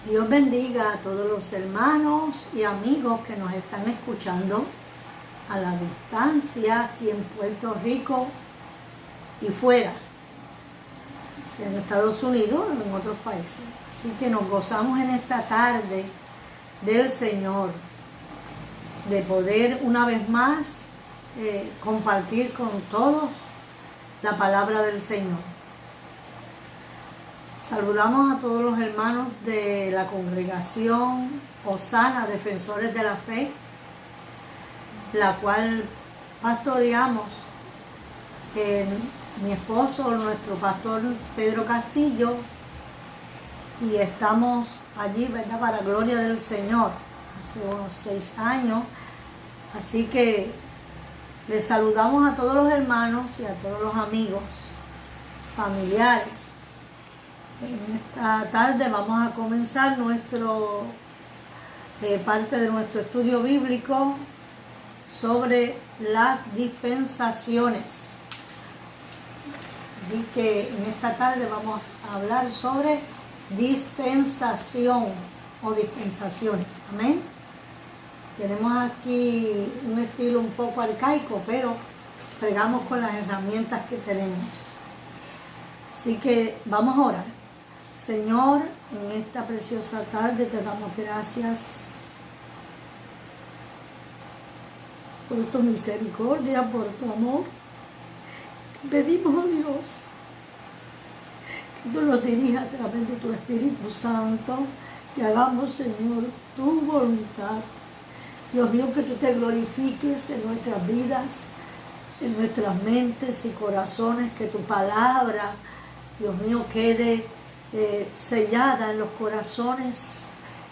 Dios bendiga a todos los hermanos y amigos que nos están escuchando a la distancia aquí en Puerto Rico y fuera, sea en Estados Unidos o en otros países. Así que nos gozamos en esta tarde del Señor de poder una vez más compartir con todos la palabra del Señor. Saludamos a todos los hermanos de la congregación Osana, Defensores de la Fe, la cual pastoreamos mi esposo, nuestro pastor Pedro Castillo, y estamos allí, ¿verdad?, para gloria del Señor, hace unos 6 años. Así que les saludamos a todos los hermanos y a todos los amigos, familiares. En esta tarde vamos a comenzar parte de nuestro estudio bíblico sobre las dispensaciones. Así que en esta tarde vamos a hablar sobre dispensación o dispensaciones. Amén. Tenemos aquí un estilo un poco arcaico, pero pregamos con las herramientas que tenemos. Así que vamos a orar. Señor, en esta preciosa tarde te damos gracias por tu misericordia, por tu amor. Pedimos a Dios que tú nos dirijas a través de tu Espíritu Santo, que hagamos, Señor, tu voluntad. Dios mío, que tú te glorifiques en nuestras vidas, en nuestras mentes y corazones, que tu palabra, Dios mío, quede sellada en los corazones,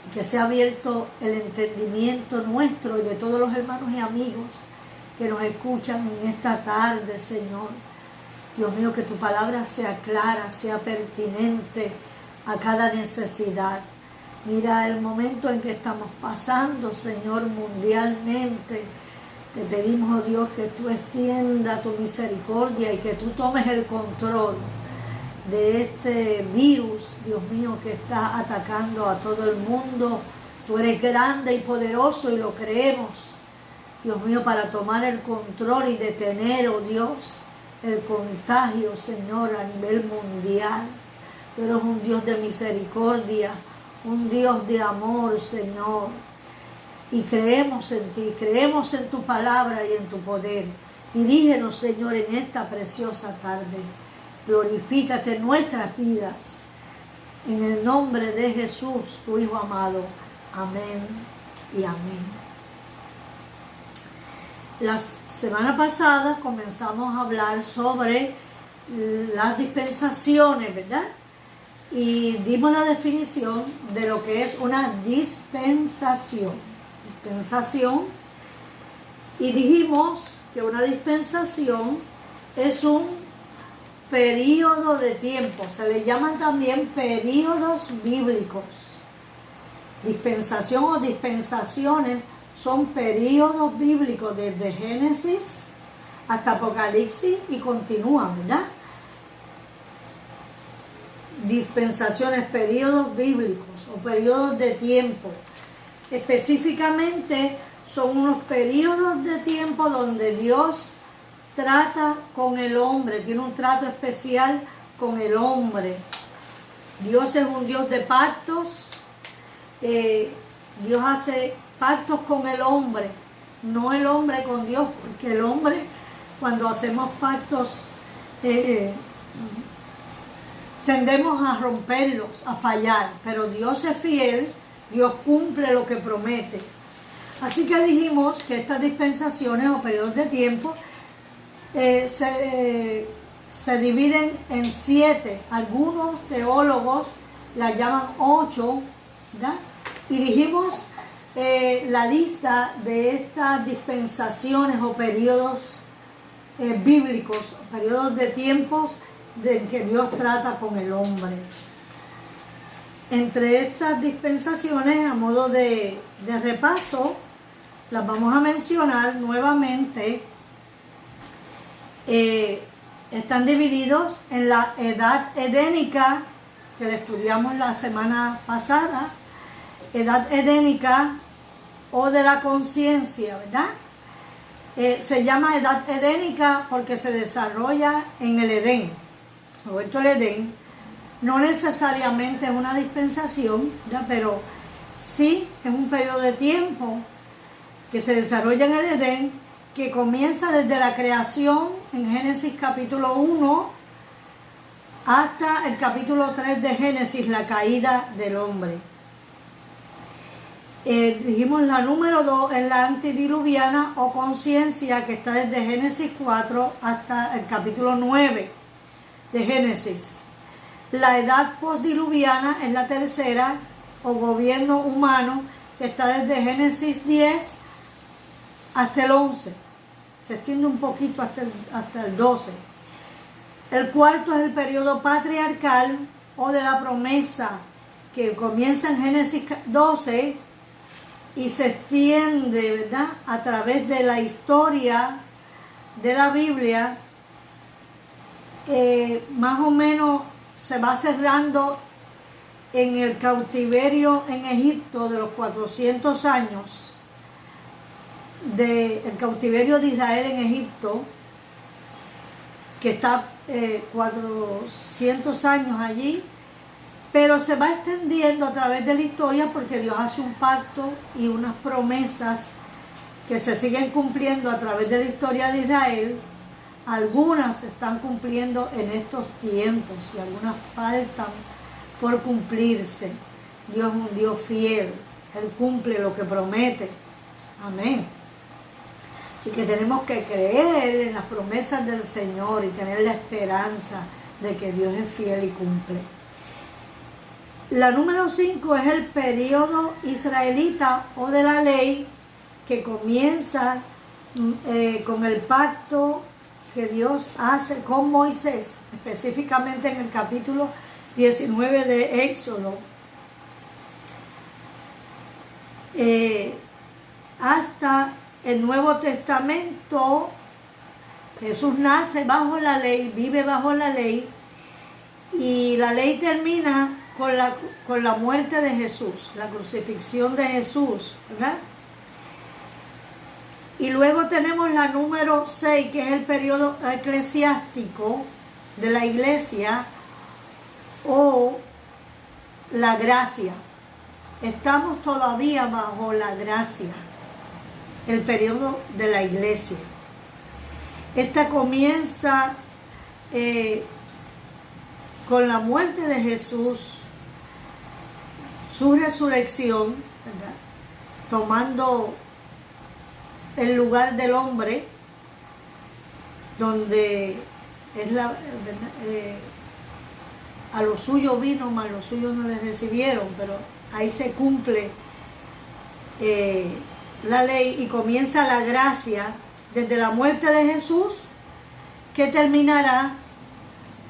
y que sea abierto el entendimiento nuestro y de todos los hermanos y amigos que nos escuchan en esta tarde, Señor. Dios mío, que tu palabra sea clara, sea pertinente a cada necesidad. Mira el momento en que estamos pasando, Señor, mundialmente. Te pedimos, oh Dios, que tú extiendas tu misericordia y que tú tomes el control de este virus, Dios mío, que está atacando a todo el mundo. Tú eres grande y poderoso y lo creemos, Dios mío, para tomar el control y detener, oh Dios, el contagio, Señor, a nivel mundial. Tú eres un Dios de misericordia, un Dios de amor, Señor, y creemos en ti, creemos en tu palabra y en tu poder. Dirígenos, Señor, en esta preciosa tarde. Glorifícate en nuestras vidas, en el nombre de Jesús, tu Hijo amado. Amén y amén. La semana pasada comenzamos a hablar sobre las dispensaciones, ¿verdad? Y dimos la definición de lo que es una dispensación. Y dijimos que una dispensación es un período de tiempo, se le llaman también períodos bíblicos. Dispensación o dispensaciones son períodos bíblicos desde Génesis hasta Apocalipsis y continúan, ¿verdad? Dispensaciones, períodos bíblicos o períodos de tiempo. Específicamente son unos períodos de tiempo donde Dios trata con el hombre, tiene un trato especial con el hombre. Dios es un Dios de pactos. Dios hace pactos con el hombre, no el hombre con Dios, porque el hombre, cuando hacemos pactos, tendemos a romperlos, a fallar, pero Dios es fiel, Dios cumple lo que promete. Así que dijimos que estas dispensaciones o periodos de tiempo se dividen en 7. Algunos teólogos la llaman 8, ¿verdad? Y dijimos la lista de estas dispensaciones o periodos bíblicos, periodos de tiempos en que Dios trata con el hombre. Entre estas dispensaciones, a modo de repaso, las vamos a mencionar nuevamente. Están divididos en la edad edénica, que la estudiamos la semana pasada, edad edénica o de la conciencia, ¿verdad? Se llama edad edénica porque se desarrolla en el Edén. Roberto, el Edén no necesariamente es una dispensación, ¿ya? Pero sí es un periodo de tiempo que se desarrolla en el Edén, que comienza desde la creación en Génesis capítulo 1 hasta el capítulo 3 de Génesis, la caída del hombre. Dijimos la número 2 es la antidiluviana o conciencia, que está desde Génesis 4 hasta el capítulo 9 de Génesis. La edad postdiluviana es la tercera, o gobierno humano, que está desde Génesis 10 hasta el 11. Se extiende un poquito hasta el 12. El cuarto es el periodo patriarcal o de la promesa, que comienza en Génesis 12 y se extiende, ¿verdad?, a través de la historia de la Biblia. Más o menos se va cerrando en el cautiverio en Egipto de los 400 años, el cautiverio de Israel en Egipto, que está 400 años allí, pero se va extendiendo a través de la historia porque Dios hace un pacto y unas promesas que se siguen cumpliendo a través de la historia de Israel. Algunas se están cumpliendo en estos tiempos y algunas faltan por cumplirse. Dios es un Dios fiel, Él cumple lo que promete. Amén. Así que tenemos que creer en las promesas del Señor y tener la esperanza de que Dios es fiel y cumple. La número 5 es el periodo israelita o de la ley, que comienza con el pacto que Dios hace con Moisés, específicamente en el capítulo 19 de Éxodo, hasta el Nuevo Testamento. Jesús nace bajo la ley, vive bajo la ley, y la ley termina con la muerte de Jesús, la crucifixión de Jesús, ¿verdad? Y luego tenemos la número 6, que es el periodo eclesiástico de la iglesia o la gracia. Estamos todavía bajo la gracia, el periodo de la iglesia. Esta comienza con la muerte de Jesús, su resurrección, ¿verdad?, tomando el lugar del hombre, donde es a lo suyo vino, mas los suyos no le recibieron, pero ahí se cumple la ley y comienza la gracia desde la muerte de Jesús, que terminará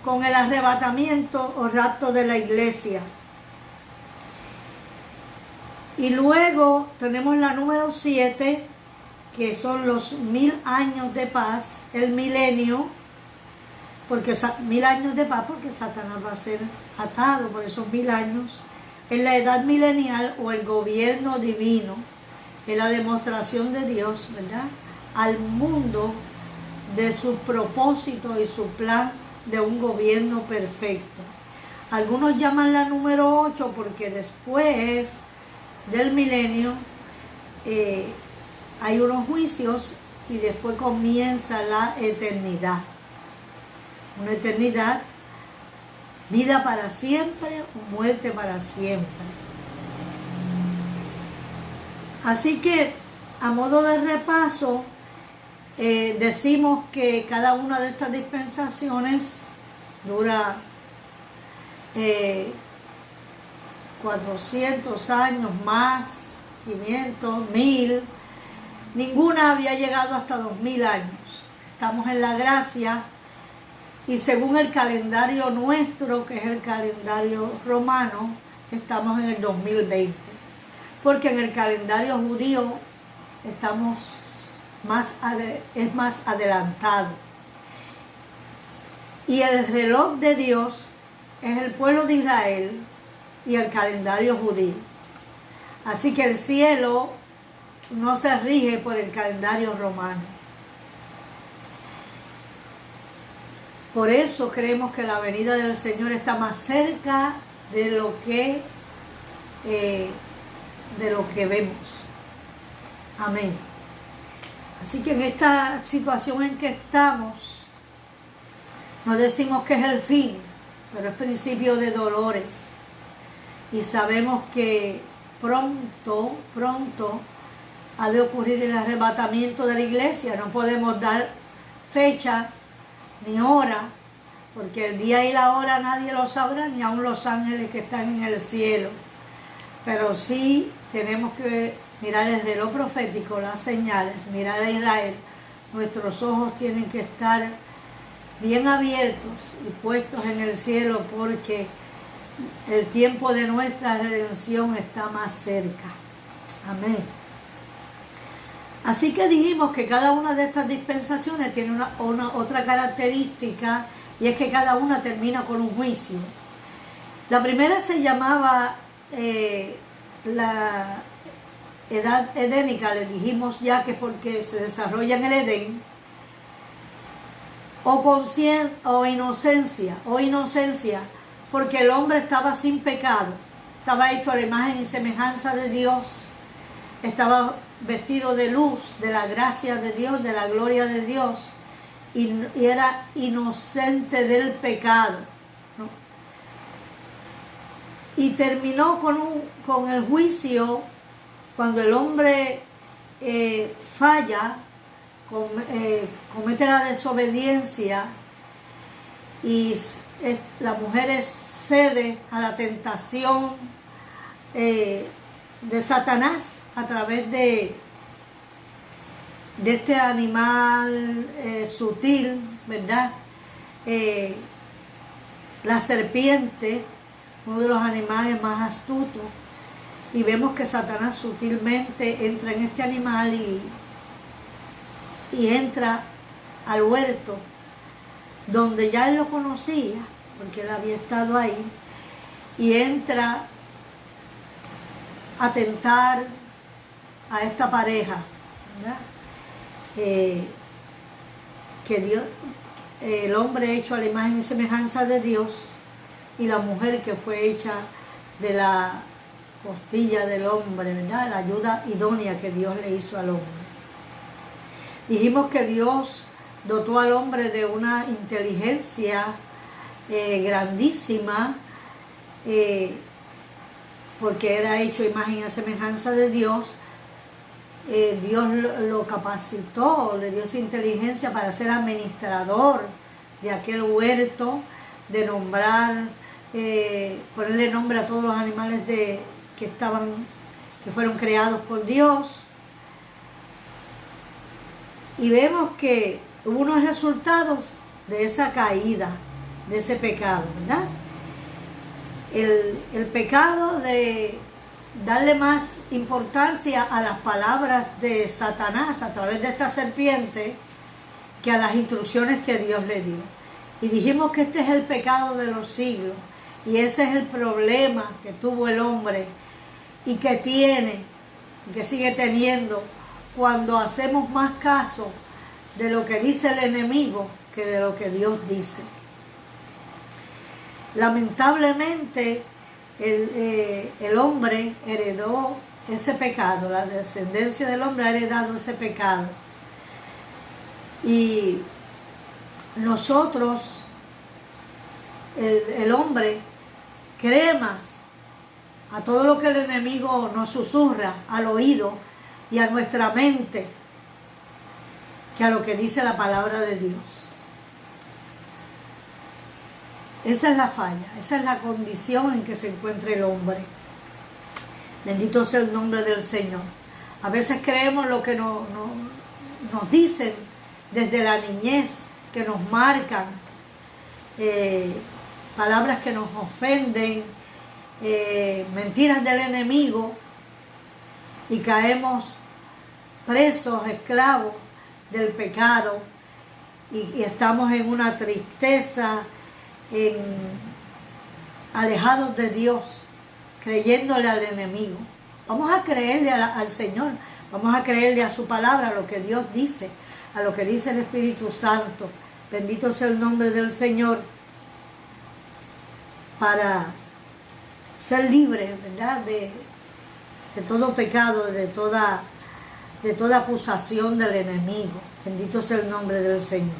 con el arrebatamiento o rapto de la iglesia. Y luego tenemos la número 7, que son los 1000 años de paz, el milenio, porque 1000 años de paz, porque Satanás va a ser atado por esos 1000 años. En la edad milenial o el gobierno divino, es la demostración de Dios, ¿verdad?, al mundo de su propósito y su plan de un gobierno perfecto. Algunos llaman la número 8 porque después del milenio hay unos juicios y después comienza la eternidad. Una eternidad, vida para siempre o muerte para siempre. Así que, a modo de repaso, decimos que cada una de estas dispensaciones dura 400 años más, 500, 1000. Ninguna había llegado hasta 2000 años. Estamos en la gracia y según el calendario nuestro, que es el calendario romano, estamos en el 2020. Porque en el calendario judío es más adelantado. Y el reloj de Dios es el pueblo de Israel y el calendario judío. Así que el cielo no se rige por el calendario romano. Por eso creemos que la venida del Señor está más cerca de lo que vemos. Amén. Así que en esta situación en que estamos, no decimos que es el fin, pero es principio de dolores. Y sabemos que pronto ha de ocurrir el arrebatamiento de la iglesia. No podemos dar fecha ni hora, porque el día y la hora nadie lo sabrá, ni aun los ángeles que están en el cielo. Pero sí tenemos que mirar el reloj profético, las señales, mirar a Israel. Nuestros ojos tienen que estar bien abiertos y puestos en el cielo, porque el tiempo de nuestra redención está más cerca. Amén. Así que dijimos que cada una de estas dispensaciones tiene una otra característica, y es que cada una termina con un juicio. La primera se llamaba la edad edénica, le dijimos ya que porque se desarrolla en el Edén, o inocencia, porque el hombre estaba sin pecado, estaba hecho a la imagen y semejanza de Dios, estaba vestido de luz, de la gracia de Dios, de la gloria de Dios, y era inocente del pecado, ¿no? Y terminó con el juicio cuando el hombre falla, comete la desobediencia, y la mujer cede a la tentación de Satanás a través de este animal sutil, ¿verdad? La serpiente, uno de los animales más astutos, y vemos que Satanás sutilmente entra en este animal y entra al huerto, donde ya él lo conocía, porque él había estado ahí, y entra a tentar a esta pareja, ¿verdad? Que Dios, el hombre hecho a la imagen y semejanza de Dios, y la mujer que fue hecha de la costilla del hombre, ¿verdad? La ayuda idónea que Dios le hizo al hombre. Dijimos que Dios dotó al hombre de una inteligencia grandísima, porque era hecho a imagen y semejanza de Dios. Dios lo capacitó, le dio esa inteligencia para ser administrador de aquel huerto, de nombrar, ponerle nombre a todos los animales que fueron creados por Dios. Y vemos que hubo unos resultados de esa caída, de ese pecado, ¿verdad? El pecado de darle más importancia a las palabras de Satanás a través de esta serpiente que a las instrucciones que Dios le dio. Y dijimos que este es el pecado de los siglos, y ese es el problema que tuvo el hombre y que tiene, y que sigue teniendo, cuando hacemos más caso de lo que dice el enemigo que de lo que Dios dice. Lamentablemente el hombre heredó ese pecado, la descendencia del hombre ha heredado ese pecado, y nosotros, el hombre, cree más a todo lo que el enemigo nos susurra al oído y a nuestra mente que a lo que dice la palabra de Dios. Esa es la falla, esa es la condición en que se encuentra el hombre. Bendito sea el nombre del Señor. A veces creemos lo que nos dicen desde la niñez, que nos marcan, palabras que nos ofenden, mentiras del enemigo, y caemos presos, esclavos del pecado, y estamos en una tristeza, alejados de Dios, creyéndole al enemigo. Vamos a creerle al Señor, vamos a creerle a su palabra, a lo que Dios dice, a lo que dice el Espíritu Santo. Bendito sea el nombre del Señor, para ser libre, ¿verdad?, de todo pecado, de toda acusación del enemigo. Bendito sea el nombre del Señor.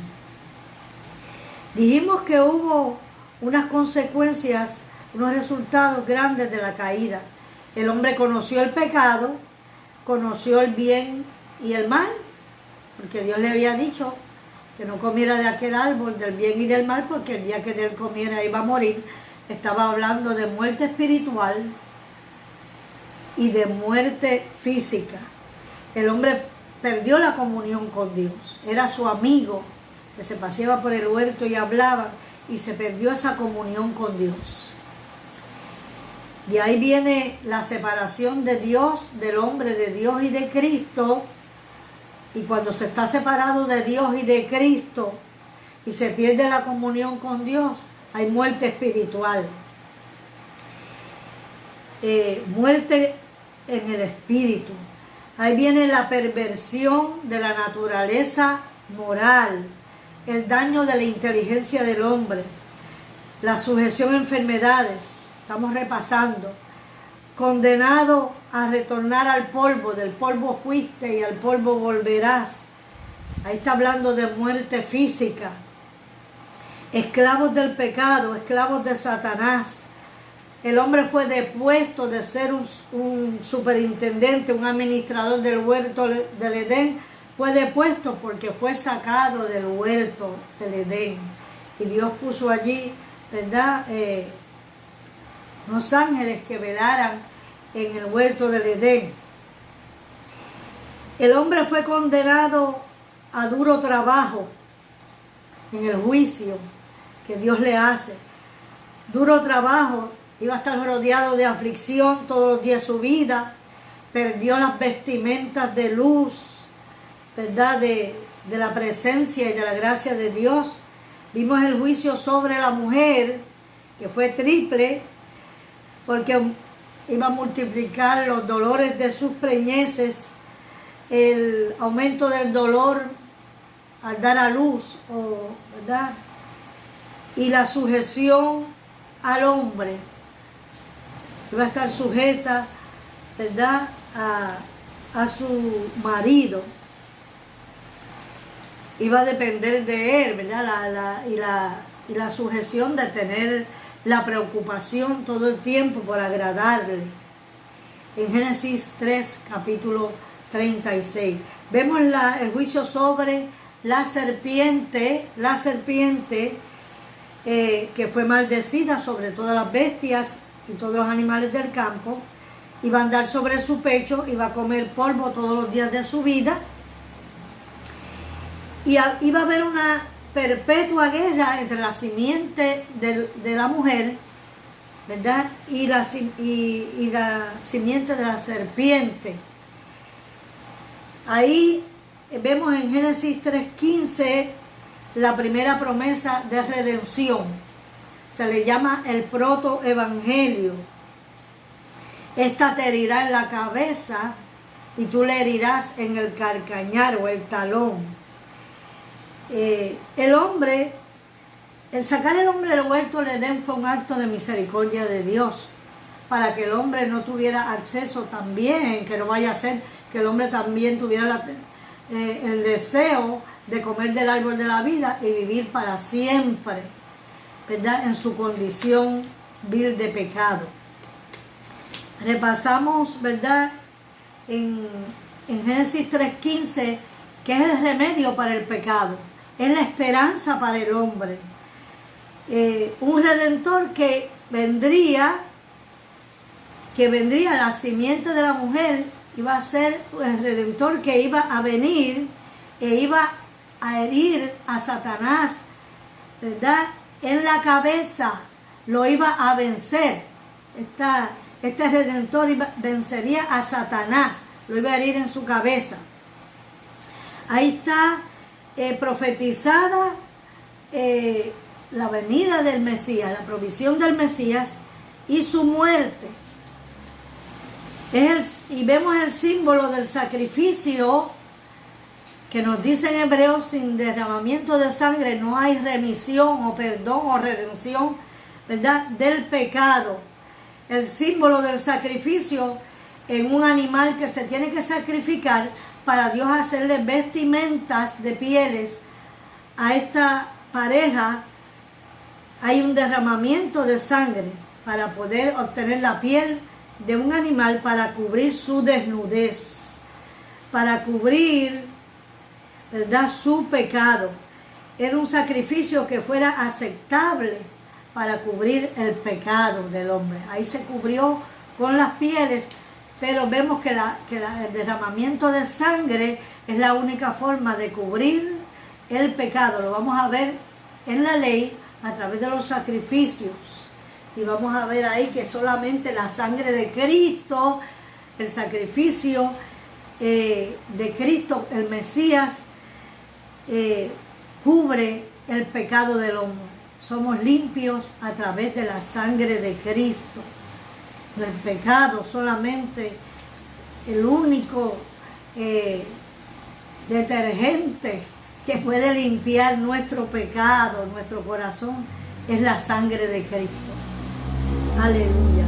Dijimos que hubo unas consecuencias, unos resultados grandes de la caída. El hombre conoció el pecado, conoció el bien y el mal, porque Dios le había dicho que no comiera de aquel árbol del bien y del mal, porque el día que de él comiera iba a morir. Estaba hablando de muerte espiritual y de muerte física. El hombre perdió la comunión con Dios. Era su amigo que se paseaba por el huerto y hablaba, y se perdió esa comunión con Dios. De ahí viene la separación de Dios, del hombre, de Dios y de Cristo. Y cuando se está separado de Dios y de Cristo y se pierde la comunión con Dios, hay muerte espiritual. Muerte en el espíritu. Ahí viene la perversión de la naturaleza moral, el daño de la inteligencia del hombre, la sujeción a enfermedades. Estamos repasando. Condenado a retornar al polvo, del polvo fuiste y al polvo volverás. Ahí está hablando de muerte física. Esclavos del pecado, esclavos de Satanás. El hombre fue depuesto de ser un superintendente, un administrador del huerto del Edén. Fue depuesto porque fue sacado del huerto del Edén. Y Dios puso allí, ¿verdad?, unos ángeles que velaran en el huerto del Edén. El hombre fue condenado a duro trabajo en el juicio que Dios le hace. Duro trabajo, iba a estar rodeado de aflicción todos los días de su vida. Perdió las vestimentas de luz, ¿verdad?, de la presencia y de la gracia de Dios. Vimos el juicio sobre la mujer, que fue triple, porque iba a multiplicar los dolores de sus preñeces, el aumento del dolor al dar a luz, ¿verdad?, y la sujeción al hombre. Iba a estar sujeta, ¿verdad?, a su marido. Iba a depender de él, ¿verdad?, y la sujeción de tener la preocupación todo el tiempo por agradarle. En Génesis 3, capítulo 36. Vemos el juicio sobre la serpiente, que fue maldecida sobre todas las bestias y todos los animales del campo. Iba a andar sobre su pecho, iba a comer polvo todos los días de su vida. Y iba a haber una perpetua guerra entre la simiente de la mujer, ¿verdad?, y la simiente de la serpiente. Ahí vemos en Génesis 3:15 la primera promesa de redención. Se le llama el protoevangelio. Esta te herirá en la cabeza y tú le herirás en el calcañar o el talón. El hombre, el sacar el hombre del huerto del Edén fue un acto de misericordia de Dios, para que el hombre no tuviera acceso también, que no vaya a ser que el hombre también tuviera el deseo de comer del árbol de la vida y vivir para siempre, ¿verdad?, en su condición vil de pecado. Repasamos, ¿verdad?, en Génesis 3:15, que es el remedio para el pecado. Es la esperanza para el hombre. Un redentor que vendría la simiente de la mujer, iba a ser el redentor que iba a venir e iba a herir a Satanás, ¿verdad?, en la cabeza. Lo iba a vencer. Este redentor vencería a Satanás, lo iba a herir en su cabeza. Ahí está profetizada la venida del Mesías, la provisión del Mesías y su muerte. Y vemos el símbolo del sacrificio que nos dice en Hebreos: sin derramamiento de sangre no hay remisión o perdón o redención, ¿verdad?, del pecado. El símbolo del sacrificio en un animal que se tiene que sacrificar para Dios hacerle vestimentas de pieles a esta pareja. Hay un derramamiento de sangre para poder obtener la piel de un animal para cubrir su desnudez, para cubrir, ¿verdad?, su pecado. Era un sacrificio que fuera aceptable para cubrir el pecado del hombre. Ahí se cubrió con las pieles, pero vemos que el derramamiento de sangre es la única forma de cubrir el pecado. Lo vamos a ver en la ley a través de los sacrificios. Y vamos a ver ahí que solamente la sangre de Cristo, el sacrificio de Cristo, el Mesías, cubre el pecado del hombre. Somos limpios a través de la sangre de Cristo. El pecado solamente, el único detergente que puede limpiar nuestro pecado, nuestro corazón, es la sangre de Cristo. Aleluya.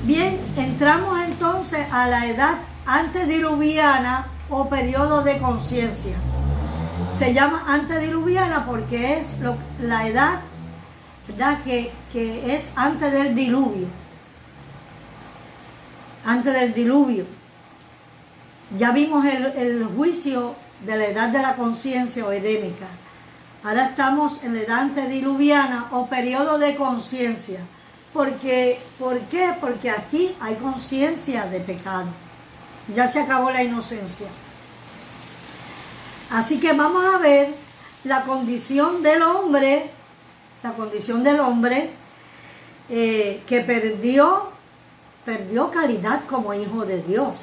Bien, entramos entonces a la edad antediluviana o periodo de conciencia. Se llama antediluviana porque es la edad, ¿verdad?, que es antes del diluvio. Antes del diluvio. Ya vimos el juicio de la edad de la conciencia o edénica. Ahora estamos en la edad antediluviana o periodo de conciencia. ¿Por qué? Porque aquí hay conciencia de pecado. Ya se acabó la inocencia. Así que vamos a ver la condición del hombre, que perdió calidad como hijo de Dios.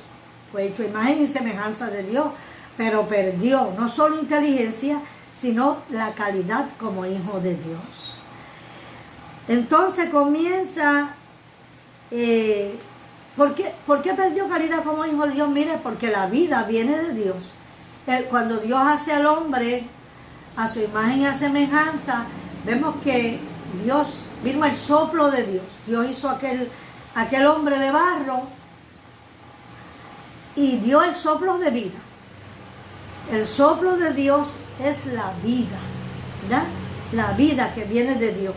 Fue hecho imagen y semejanza de Dios, pero perdió no solo inteligencia, sino la calidad como hijo de Dios. Entonces comienza, ¿por qué perdió calidad como hijo de Dios? Mire, porque la vida viene de Dios. Cuando Dios hace al hombre a su imagen y a semejanza, vemos que Dios, vino el soplo de Dios. Dios hizo aquel hombre de barro y dio el soplo de vida. El soplo de Dios es la vida, ¿verdad? La vida que viene de Dios.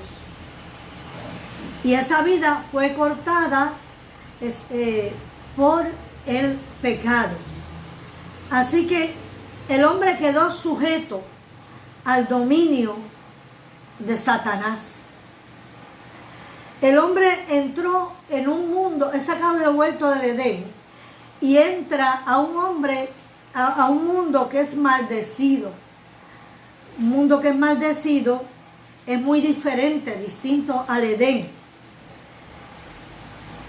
Y esa vida fue cortada por el pecado. Así que el hombre quedó sujeto al dominio de Satanás. El hombre entró en un mundo, es sacado del huerto del Edén, y entra a un mundo que es maldecido. Un mundo que es maldecido es muy diferente, distinto al Edén.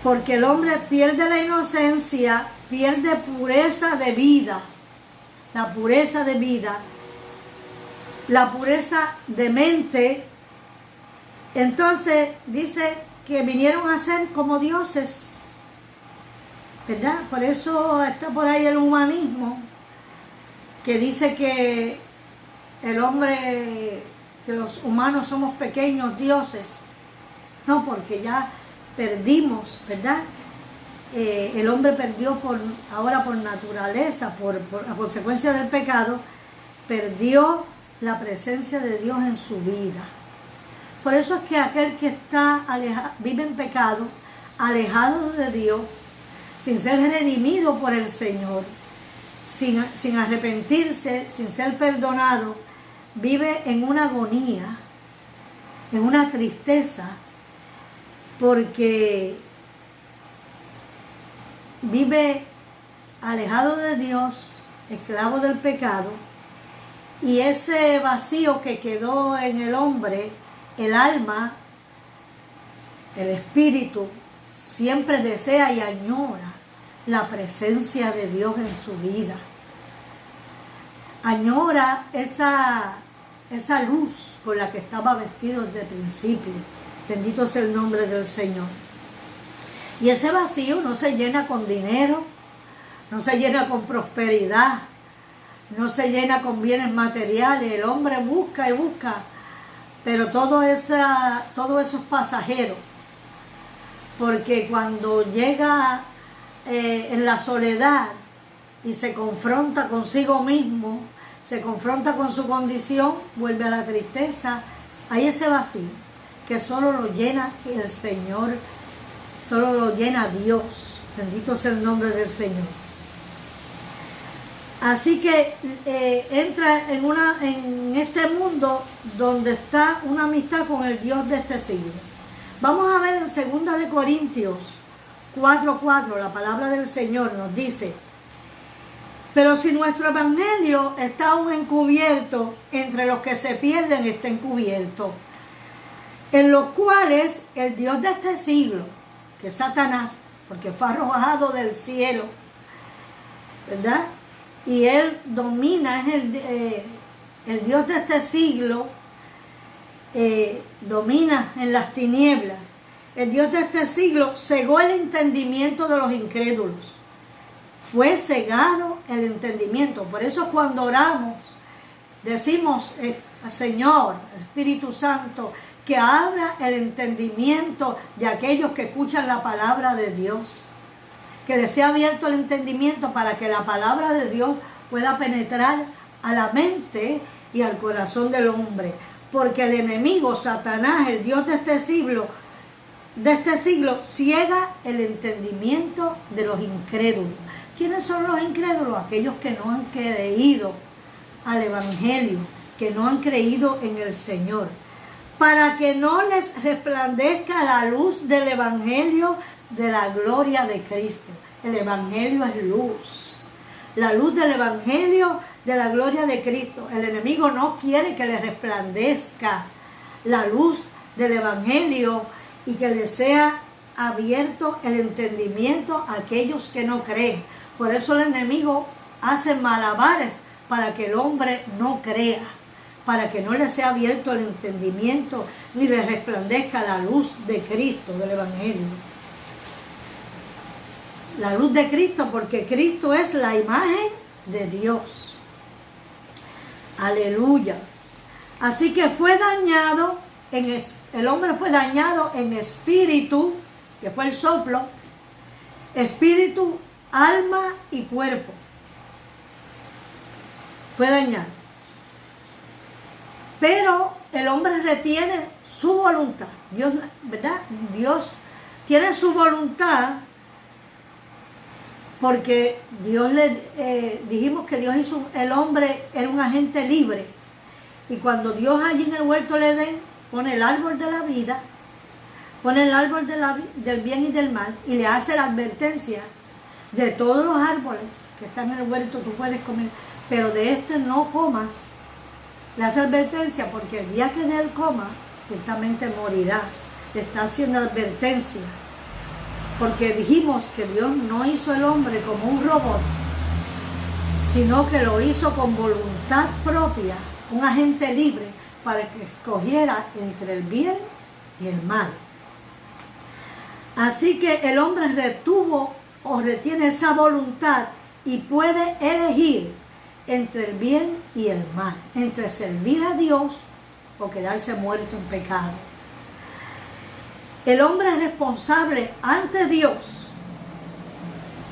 Porque el hombre pierde la inocencia, pierde pureza de vida, la pureza de vida, la pureza de mente. Entonces dice que vinieron a ser como dioses, ¿verdad? Por eso está por ahí el humanismo, que dice que el hombre, que los humanos somos pequeños dioses. No, porque ya perdimos, ¿verdad? El hombre perdió ahora por naturaleza, a consecuencia del pecado, perdió la presencia de Dios en su vida. Por eso es que aquel que vive en pecado, alejado de Dios, sin ser redimido por el Señor, sin arrepentirse, sin ser perdonado, vive en una agonía, en una tristeza, porque vive alejado de Dios, esclavo del pecado, y ese vacío que quedó en el hombre, el alma, el espíritu, siempre desea y añora la presencia de Dios en su vida. Añora esa luz con la que estaba vestido desde el principio. Bendito sea el nombre del Señor. Y ese vacío no se llena con dinero, no se llena con prosperidad, no se llena con bienes materiales. El hombre busca y busca, pero todo eso es pasajero. Porque cuando llega en la soledad y se confronta consigo mismo, se confronta con su condición, vuelve a la tristeza. Hay ese vacío que solo lo llena el Señor, solo lo llena Dios. Bendito sea el nombre del Señor. Así que entra en este mundo donde está una amistad con el Dios de este siglo. Vamos a ver en 2 de Corintios 4:4, la palabra del Señor nos dice: pero si nuestro evangelio está aún encubierto, entre los que se pierden está encubierto, en los cuales el Dios de este siglo, que es Satanás, porque fue arrojado del cielo, ¿verdad? Y él domina, es el Dios de este siglo, domina en las tinieblas. El Dios de este siglo cegó el entendimiento de los incrédulos. Fue cegado el entendimiento. Por eso cuando oramos, decimos, Señor, Espíritu Santo, que abra el entendimiento de aquellos que escuchan la palabra de Dios. Que les sea abierto el entendimiento para que la palabra de Dios pueda penetrar a la mente y al corazón del hombre. Porque el enemigo, Satanás, el Dios de este siglo, ciega el entendimiento de los incrédulos. ¿Quiénes son los incrédulos? Aquellos que no han creído al Evangelio, que no han creído en el Señor. Para que no les resplandezca la luz del Evangelio de la gloria de Cristo. El Evangelio es luz. La luz del Evangelio de la gloria de Cristo. El enemigo no quiere que le resplandezca la luz del Evangelio y que le sea abierto el entendimiento a aquellos que no creen. Por eso el enemigo hace malabares para que el hombre no crea, para que no le sea abierto el entendimiento ni le resplandezca la luz de Cristo, del Evangelio. La luz de Cristo, porque Cristo es la imagen de Dios. Aleluya. Así que fue dañado, el hombre fue dañado en espíritu, que fue el soplo, espíritu, alma y cuerpo. Fue dañado. Pero el hombre retiene su voluntad. Dios, ¿verdad? Dios tiene su voluntad porque Dios dijimos que Dios hizo, el hombre era un agente libre. Y cuando Dios allí en el huerto del Edén pone el árbol de la vida, pone el árbol del bien y del mal y le hace la advertencia de todos los árboles que están en el huerto, tú puedes comer, pero de este no comas. Le hace advertencia porque el día que de él comas, ciertamente morirás. Le está haciendo advertencia. Porque dijimos que Dios no hizo el hombre como un robot, sino que lo hizo con voluntad propia, un agente libre, para que escogiera entre el bien y el mal. Así que el hombre retuvo o retiene esa voluntad y puede elegir entre el bien y el mal, entre servir a Dios o quedarse muerto en pecado. El hombre es responsable ante Dios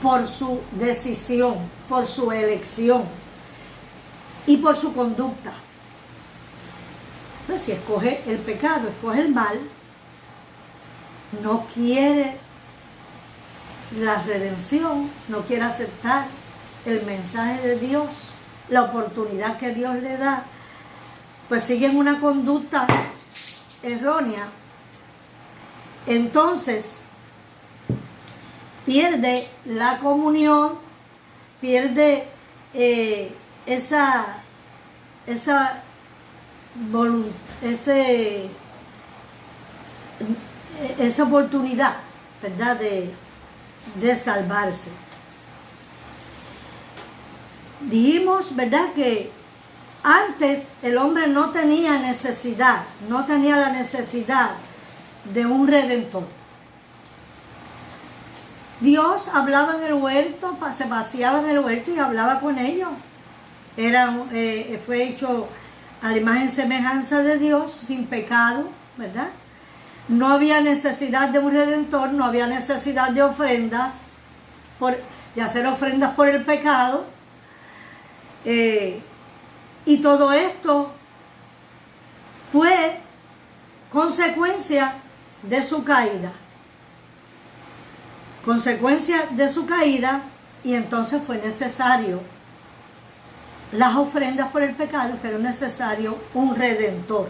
por su decisión, por su elección y por su conducta. Pues si escoge el pecado, escoge el mal, no quiere la redención, no quiere aceptar el mensaje de Dios, la oportunidad que Dios le da, pues siguen una conducta errónea. Entonces pierde la comunión, pierde esa oportunidad, ¿verdad?, de salvarse. Dijimos, ¿verdad?, que antes el hombre no tenía la necesidad de un redentor. Dios hablaba en el huerto, se paseaba en el huerto y hablaba con ellos. Fue hecho a la imagen y semejanza de Dios, sin pecado, ¿verdad? No había necesidad de un redentor, no había necesidad de ofrendas, de hacer ofrendas por el pecado. Y todo esto fue consecuencia de su caída. Consecuencia de su caída, y entonces fue necesario las ofrendas por el pecado, pero necesario un redentor.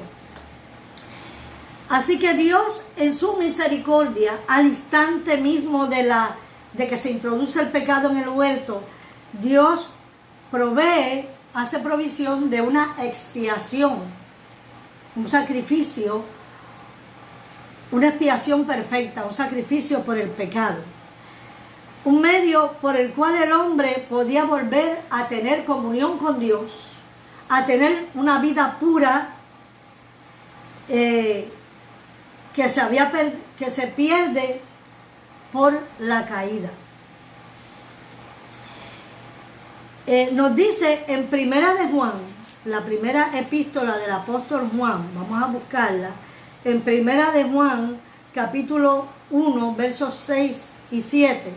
Así que Dios, en su misericordia, al instante mismo de que se introduce el pecado en el huerto, Dios hace provisión de una expiación, un sacrificio, una expiación perfecta, un sacrificio por el pecado. Un medio por el cual el hombre podía volver a tener comunión con Dios, a tener una vida pura que se pierde por la caída. Nos dice en Primera de Juan, la primera epístola del apóstol Juan, vamos a buscarla, en Primera de Juan, capítulo 1, versos 6 y 7.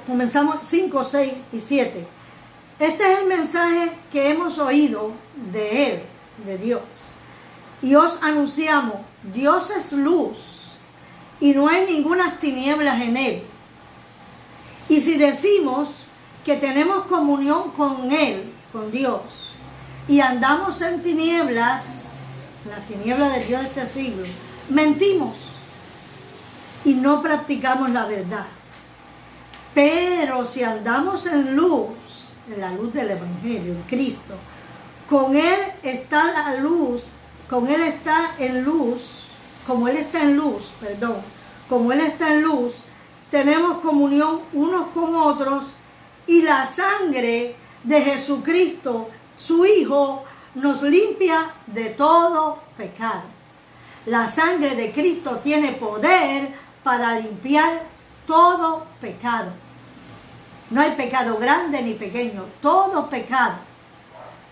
Comenzamos 5, 6 y 7. Este es el mensaje que hemos oído de Él, de Dios. Y os anunciamos, Dios es luz y no hay ninguna tinieblas en Él. Y si decimos que tenemos comunión con Él, con Dios, y andamos en tinieblas, las tinieblas del Dios de este siglo, mentimos y no practicamos la verdad. Pero si andamos en la luz del Evangelio, en Cristo, con Él está la luz, como Él está en luz, tenemos comunión unos con otros, y la sangre de Jesucristo, su Hijo, nos limpia de todo pecado. La sangre de Cristo tiene poder para limpiar todo pecado. No hay pecado grande ni pequeño, todo pecado.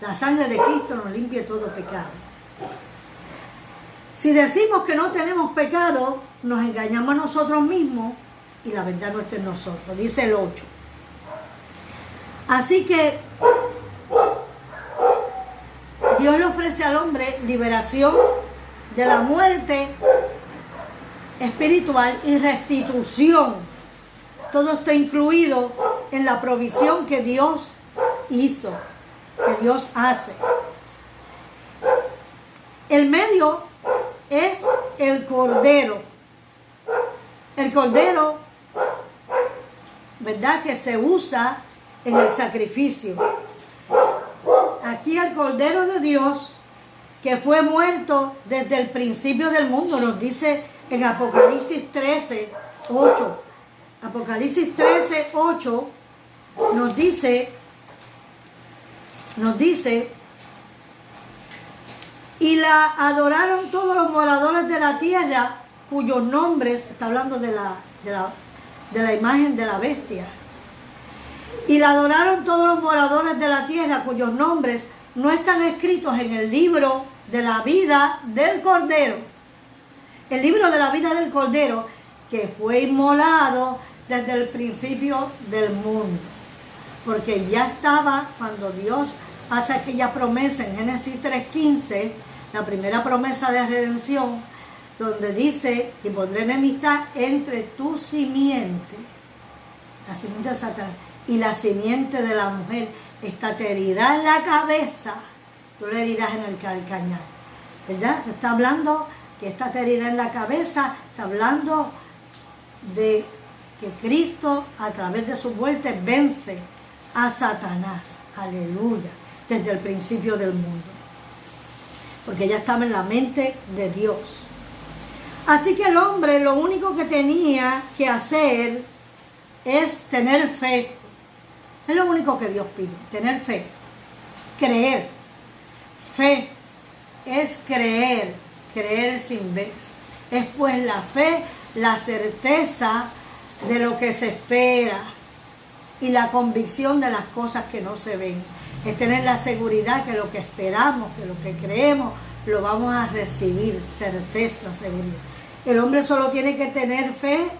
La sangre de Cristo nos limpia todo pecado. Si decimos que no tenemos pecado, nos engañamos a nosotros mismos y la verdad no está en nosotros, dice el 8. Así que Dios le ofrece al hombre liberación de la muerte espiritual y restitución. Todo está incluido en la provisión que Dios hizo, que Dios hace. El medio es el Cordero. El Cordero, ¿verdad?, que se usa en el sacrificio. Aquí el Cordero de Dios, que fue muerto desde el principio del mundo, nos dice en Apocalipsis 13, 8. Apocalipsis 13, 8 nos dice, y la adoraron todos los moradores de la tierra, cuyos nombres, está hablando de la imagen de la bestia, y la adoraron todos los moradores de la tierra, cuyos nombres no están escritos en el libro de la vida del Cordero. El libro de la vida del Cordero, que fue inmolado desde el principio del mundo. Porque ya estaba, cuando Dios hace aquella promesa en Génesis 3:15, la primera promesa de redención, donde dice, y pondré enemistad entre tu simiente, la simiente de Satanás, y la simiente de la mujer. Esta te herirá en la cabeza, tú le herirás en el calcañar. ¿Ya? Está hablando que esta te herirá en la cabeza, está hablando de que Cristo, a través de su muerte, vence a Satanás. Aleluya. Desde el principio del mundo. Porque ya estaba en la mente de Dios. Así que el hombre lo único que tenía que hacer es tener fe. Es lo único que Dios pide, tener fe, creer. Fe es creer sin ver. Es pues la fe la certeza de lo que se espera y la convicción de las cosas que no se ven. Es tener la seguridad que lo que esperamos, que lo que creemos, lo vamos a recibir, certeza, seguridad. El hombre solo tiene que tener fe,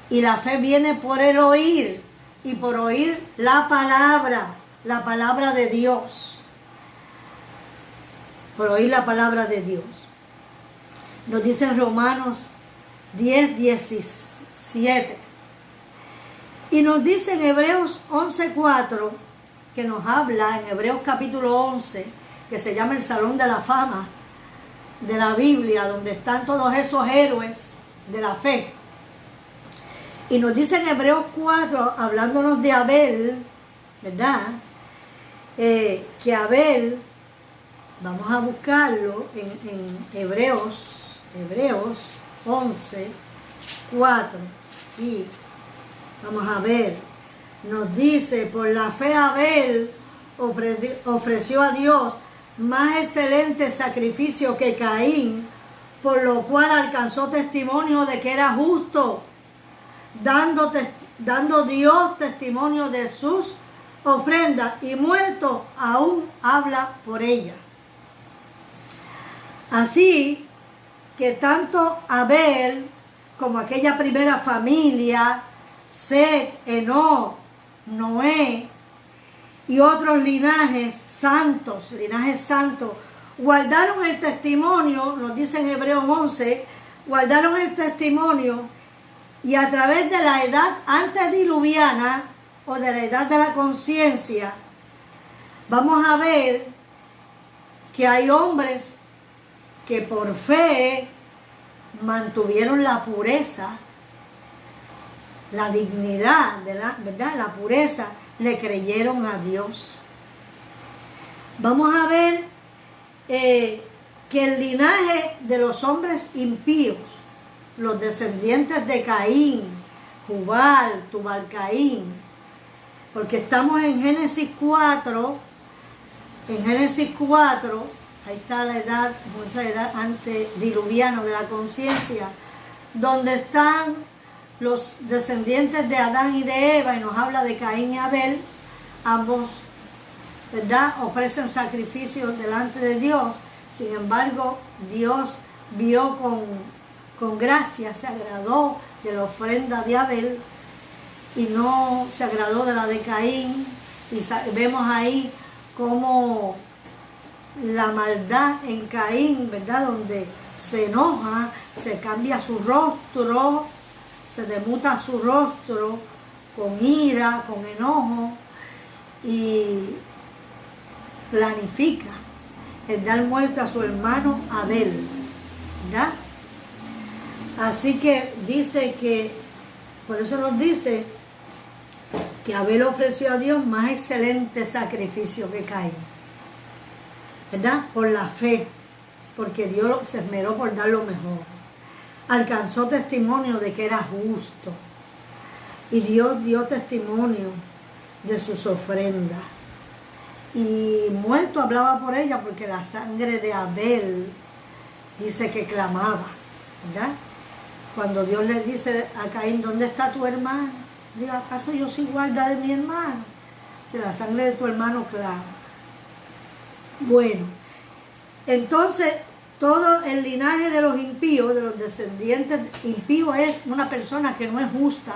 y la fe viene por el oír, y por oír la palabra de Dios. Por oír la palabra de Dios. Nos dice en Romanos 10:17. Y nos dice en Hebreos 11:4, que nos habla en Hebreos capítulo 11, que se llama el Salón de la Fama de la Biblia, donde están todos esos héroes de la fe. Y nos dice en Hebreos 4, hablándonos de Abel, ¿verdad? Que Abel, vamos a buscarlo en Hebreos 11:4, y vamos a ver, nos dice: por la fe Abel ofreció a Dios más excelente sacrificio que Caín, por lo cual alcanzó testimonio de que era justo, dando Dios testimonio de sus ofrendas, y muerto aún habla por ella. Así que tanto Abel como aquella primera familia, Set, Enoc, Noé y otros linajes santos, guardaron el testimonio, nos dice en Hebreos 11, guardaron el testimonio, y a través de la edad antediluviana o de la edad de la conciencia, vamos a ver que hay hombres que por fe mantuvieron la pureza, la dignidad, ¿verdad? La pureza, le creyeron a Dios. Vamos a ver que el linaje de los hombres impíos, los descendientes de Caín, Jubal, Tubal-Caín, porque estamos en Génesis 4, ahí está la edad, esa edad antediluviana de la conciencia, donde están los descendientes de Adán y de Eva, y nos habla de Caín y Abel. Ambos, ¿verdad?, ofrecen sacrificios delante de Dios. Sin embargo, Dios vio con gracia, se agradó de la ofrenda de Abel y no se agradó de la de Caín. Y vemos ahí cómo la maldad en Caín, ¿verdad?, donde se enoja, se cambia su rostro, se demuta su rostro con ira, con enojo, y planifica el dar muerte a su hermano Abel, ¿verdad? Así que dice que, por eso nos dice que Abel ofreció a Dios más excelente sacrificio que Caín, ¿verdad? Por la fe, porque Dios se esmeró por dar lo mejor. Alcanzó testimonio de que era justo, y Dios dio testimonio de sus ofrendas, y muerto hablaba por ella, porque la sangre de Abel dice que clamaba, ¿verdad? Cuando Dios le dice a Caín: ¿dónde está tu hermano? Digo: ¿acaso yo soy guarda de mi hermano? Si la sangre de tu hermano clama. Bueno, entonces todo el linaje de los impíos, de los descendientes impíos, es una persona que no es justa,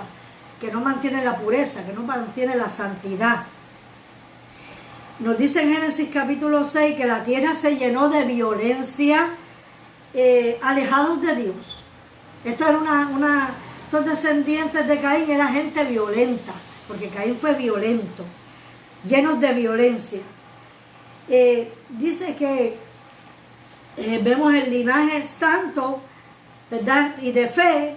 que no mantiene la pureza, que no mantiene la santidad. Nos dice en Génesis capítulo 6 que la tierra se llenó de violencia, alejados de Dios. Estos descendientes de Caín eran gente violenta, porque Caín fue violento, llenos de violencia. Dice que vemos el linaje santo, ¿verdad?, y de fe,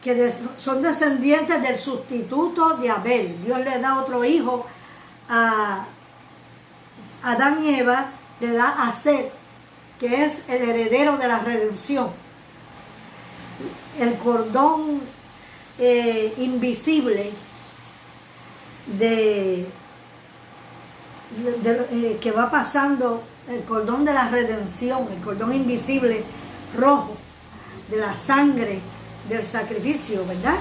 que son descendientes del sustituto de Abel. Dios le da otro hijo a Adán y Eva, le da a Set, que es el heredero de la redención, el cordón invisible que va pasando, el cordón de la redención, el cordón invisible rojo, de la sangre del sacrificio, ¿verdad?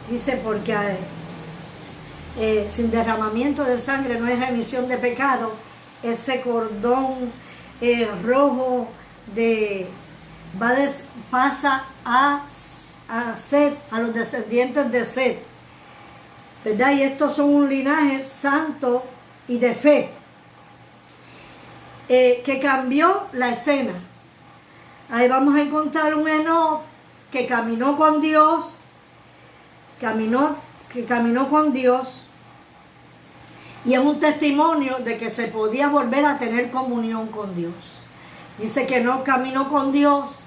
Dice, porque sin derramamiento de sangre no hay remisión de pecado. Ese cordón rojo pasa a Set, a los descendientes de Set, ¿verdad? Y estos son un linaje santo y de fe, que cambió la escena. Ahí vamos a encontrar un Enoc que caminó con Dios, que caminó con Dios, y es un testimonio de que se podía volver a tener comunión con Dios. Dice que no caminó con Dios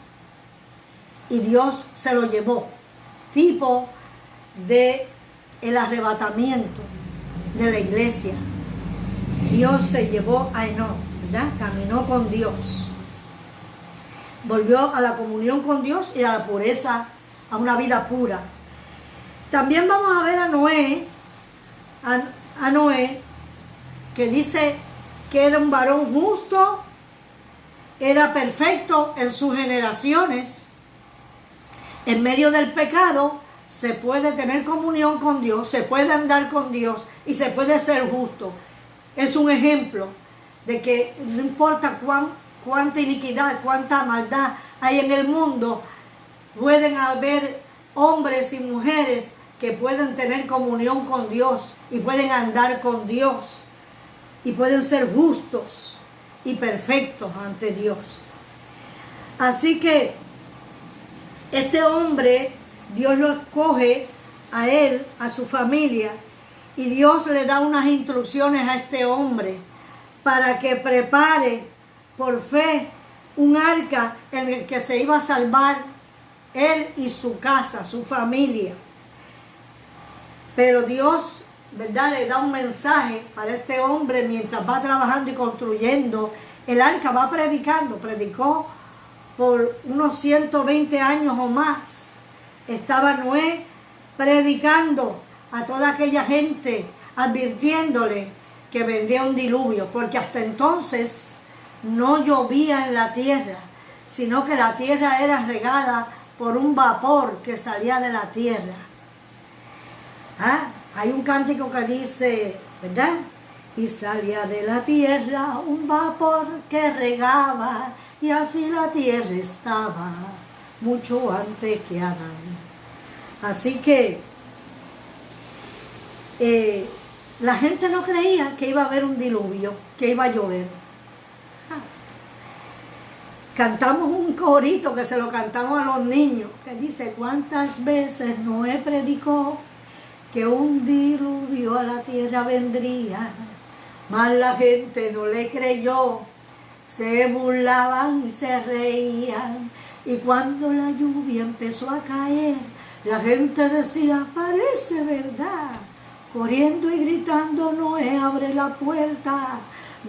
y Dios se lo llevó, tipo de el arrebatamiento de la iglesia. Dios se llevó a Enoc, ¿verdad? Caminó con Dios, volvió a la comunión con Dios y a la pureza, a una vida pura. También vamos a ver a Noé, a Noé, que dice que era un varón justo, era perfecto en sus generaciones. En medio del pecado se puede tener comunión con Dios, se puede andar con Dios y se puede ser justo. Es un ejemplo de que no importa cuánta iniquidad, cuánta maldad hay en el mundo, pueden haber hombres y mujeres que pueden tener comunión con Dios y pueden andar con Dios y pueden ser justos y perfectos ante Dios. Así que este hombre, Dios lo escoge a él, a su familia, y Dios le da unas instrucciones a este hombre para que prepare por fe un arca en el que se iba a salvar él y su casa, su familia. Pero Dios, ¿verdad?, le da un mensaje para este hombre mientras va trabajando y construyendo el arca, va predicando. Predicó por unos 120 años o más. Estaba Noé predicando a toda aquella gente, advirtiéndole que vendría un diluvio, porque hasta entonces no llovía en la tierra, sino que la tierra era regada por un vapor que salía de la tierra. Hay un cántico que dice, ¿verdad? Y salía de la tierra un vapor que regaba, y así la tierra estaba mucho antes que Adán. Así que la gente no creía que iba a haber un diluvio, que iba a llover. Cantamos un corito que se lo cantamos a los niños, que dice, ¿cuántas veces Noé predicó que un diluvio a la tierra vendría? Mas la gente no le creyó, se burlaban y se reían. Y cuando la lluvia empezó a caer, la gente decía, parece verdad. Corriendo y gritando, Noé, abre la puerta,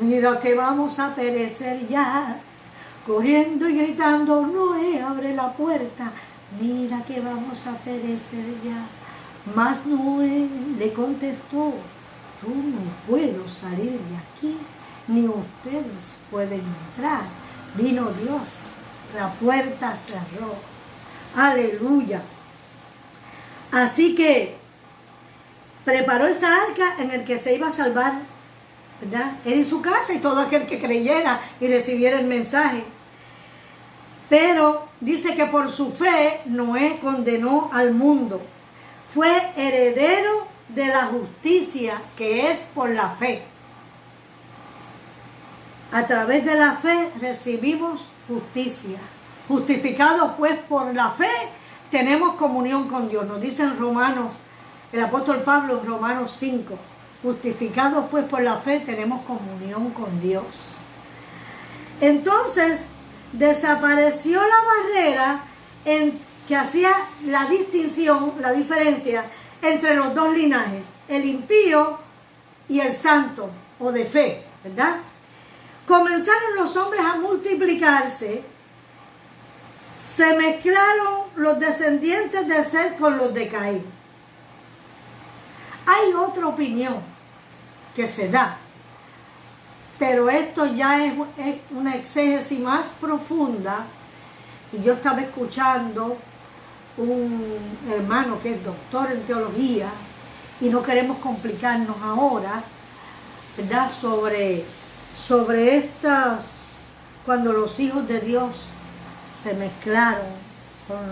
mira que vamos a perecer ya. Corriendo y gritando, Noé, abre la puerta, mira que vamos a perecer ya. Mas Noé le contestó, yo no puedo salir de aquí, ni ustedes pueden entrar. Vino Dios, la puerta cerró. Aleluya. Así que preparó esa arca en el que se iba a salvar, ¿verdad?, él y su casa y todo aquel que creyera y recibiera el mensaje. Pero dice que por su fe Noé condenó al mundo. Fue heredero de la justicia que es por la fe. A través de la fe recibimos justicia. Justificados pues por la fe, tenemos comunión con Dios. Nos dice en Romanos, el apóstol Pablo en Romanos 5. Justificados pues por la fe, tenemos comunión con Dios. Entonces, desapareció la barrera que hacía la distinción, la diferencia entre los dos linajes, el impío y el santo, o de fe, ¿verdad? Comenzaron los hombres a multiplicarse, se mezclaron los descendientes de Set con los de Caín. Hay otra opinión que se da, pero esto ya es una exégesis más profunda, Y yo estaba escuchando un hermano que es doctor en teología, y no queremos complicarnos ahora, ¿verdad? Sobre estas, cuando los hijos de Dios se mezclaron con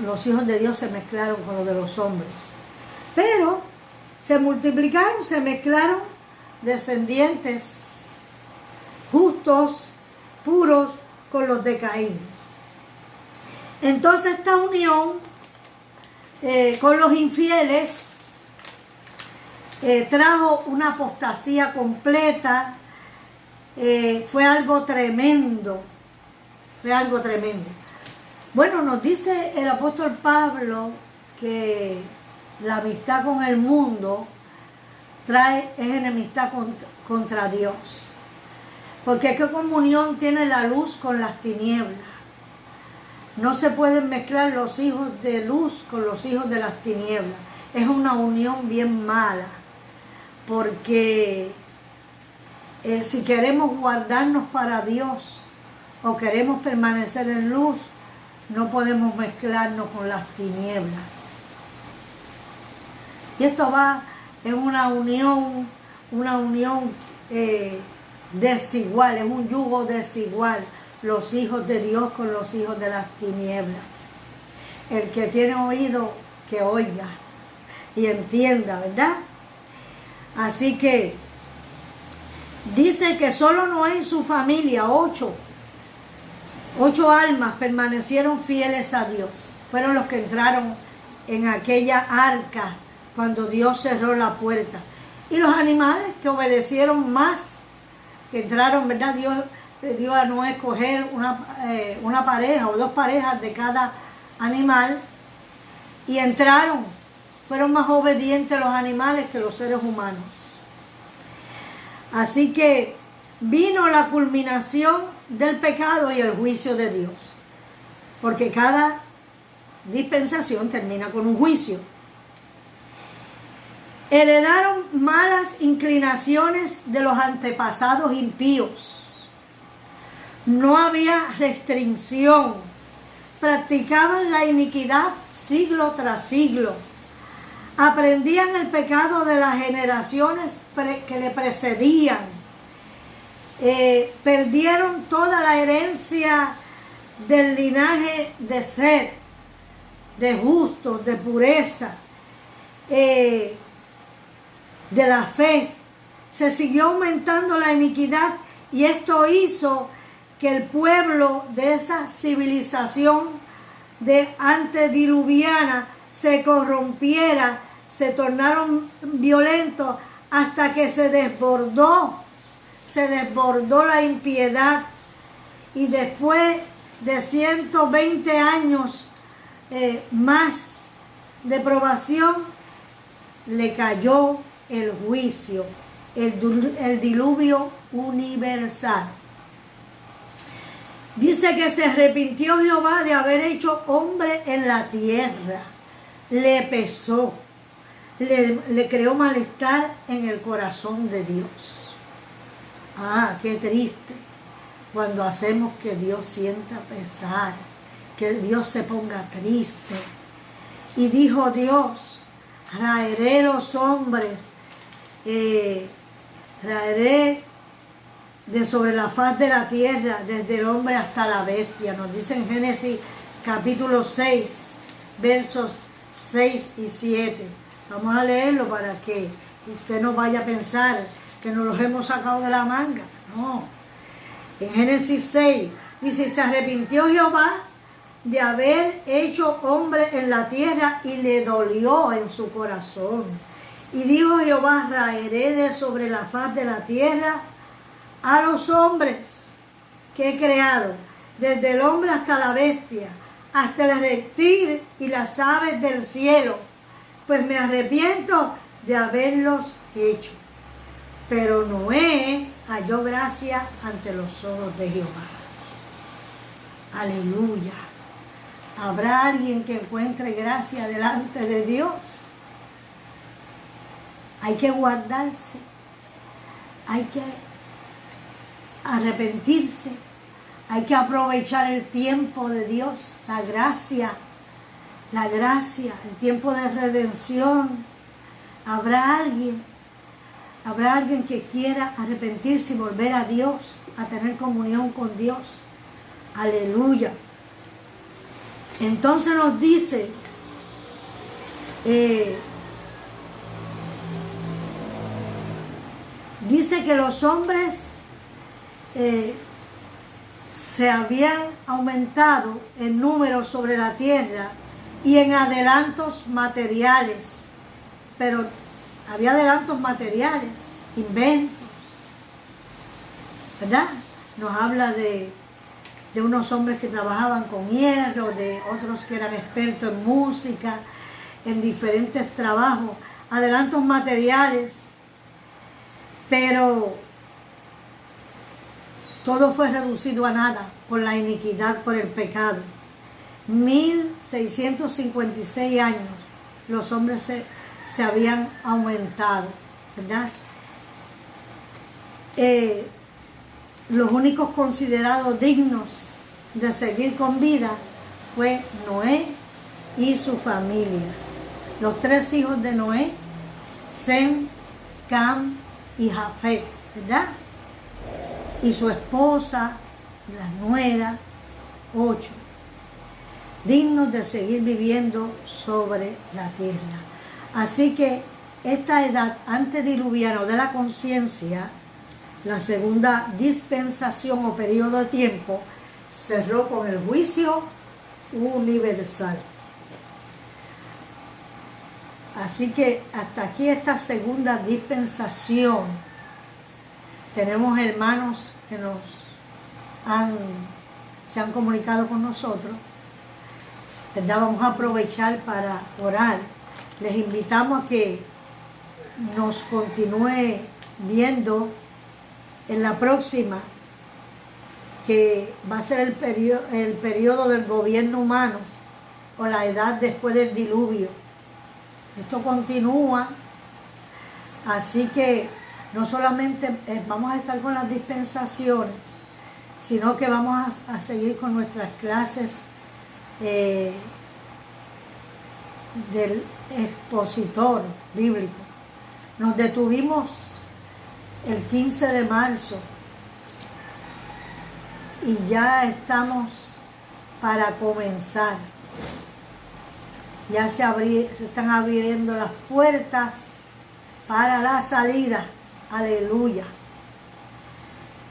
los hijos de Dios se mezclaron con los de los hombres. Pero se multiplicaron, se mezclaron descendientes justos, puros, con los de Caín. Entonces esta unión con los infieles trajo una apostasía completa. Fue algo tremendo, Bueno, nos dice el apóstol Pablo que la amistad con el mundo es enemistad contra Dios. Porque ¿qué comunión tiene la luz con las tinieblas? No se pueden mezclar los hijos de luz con los hijos de las tinieblas. Es una unión bien mala. Porque si queremos guardarnos para Dios o queremos permanecer en luz, no podemos mezclarnos con las tinieblas. Y esto va en una unión desigual, es un yugo desigual, los hijos de Dios con los hijos de las tinieblas. El que tiene oído, que oiga y entienda, ¿verdad? Así que dice que solo Noé y su familia, 8 almas permanecieron fieles a Dios. Fueron los que entraron en aquella arca cuando Dios cerró la puerta. Y los animales que obedecieron más, que entraron, ¿verdad? Dios le dio a Noé escoger una pareja o 2 parejas de cada animal y entraron. Fueron más obedientes los animales que los seres humanos. Así que vino la culminación del pecado y el juicio de Dios. Porque cada dispensación termina con un juicio. Heredaron malas inclinaciones de los antepasados impíos. No había restricción. Practicaban la iniquidad siglo tras siglo. Aprendían el pecado de las generaciones que le precedían. Perdieron toda la herencia del linaje de Set, de justos, de pureza, de la fe. Se siguió aumentando la iniquidad y esto hizo que el pueblo de esa civilización de antediluviana se corrompiera, se tornaron violentos hasta que se desbordó la impiedad, y después de 120 años más de probación le cayó el juicio, el diluvio universal. Dice que se arrepintió Jehová de haber hecho hombre en la tierra. Le pesó, le creó malestar en el corazón de Dios. Ah, qué triste cuando hacemos que Dios sienta pesar, que Dios se ponga triste. Y dijo Dios: raeré los hombres, raeré de sobre la faz de la tierra, desde el hombre hasta la bestia. Nos dice en Génesis capítulo 6, versos 6 y 7. Vamos a leerlo para que usted no vaya a pensar que nos los hemos sacado de la manga. No. En Génesis 6 dice: se arrepintió Jehová de haber hecho hombre en la tierra y le dolió en su corazón. Y dijo Jehová: raeré de sobre la faz de la tierra a los hombres que he creado, desde el hombre hasta la bestia, hasta el reptil y las aves del cielo, pues me arrepiento de haberlos hecho. Pero Noé halló gracia ante los ojos de Jehová. Aleluya. ¿Habrá alguien que encuentre gracia delante de Dios? Hay que guardarse. Hay que arrepentirse, hay que aprovechar el tiempo de Dios, la gracia, el tiempo de redención. Habrá alguien que quiera arrepentirse y volver a Dios, a tener comunión con Dios. Aleluya. Entonces nos dice, dice que los hombres se habían aumentado en número sobre la tierra y en adelantos materiales, pero había adelantos materiales, inventos, ¿verdad? Nos habla de unos hombres que trabajaban con hierro, de otros que eran expertos en música, en diferentes trabajos, adelantos materiales, pero todo fue reducido a nada por la iniquidad, por el pecado. 1656 años los hombres se habían aumentado, ¿verdad? Los únicos considerados dignos de seguir con vida fue Noé y su familia. Los 3 hijos de Noé, Sem, Cam y Jafet, ¿verdad? Y su esposa, las nueras, 8, dignos de seguir viviendo sobre la tierra. Así que esta edad antediluviana de la conciencia, la segunda dispensación o periodo de tiempo, cerró con el juicio universal. Así que hasta aquí esta segunda dispensación. Tenemos hermanos que se han comunicado con nosotros, ¿verdad? Vamos a aprovechar para orar. Les invitamos a que nos continúe viendo en la próxima, que va a ser el periodo del gobierno humano o la edad después del diluvio. Esto continúa, así que no solamente vamos a estar con las dispensaciones, sino que vamos a seguir con nuestras clases del expositor bíblico. Nos detuvimos el 15 de marzo y ya estamos para comenzar. Ya se están abriendo las puertas para la salida. Aleluya.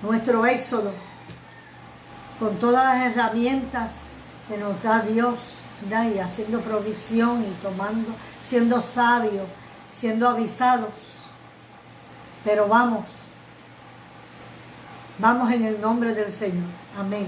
Nuestro éxodo, con todas las herramientas que nos da Dios, ¿verdad? Y haciendo provisión y siendo sabios, siendo avisados. Pero vamos en el nombre del Señor. Amén.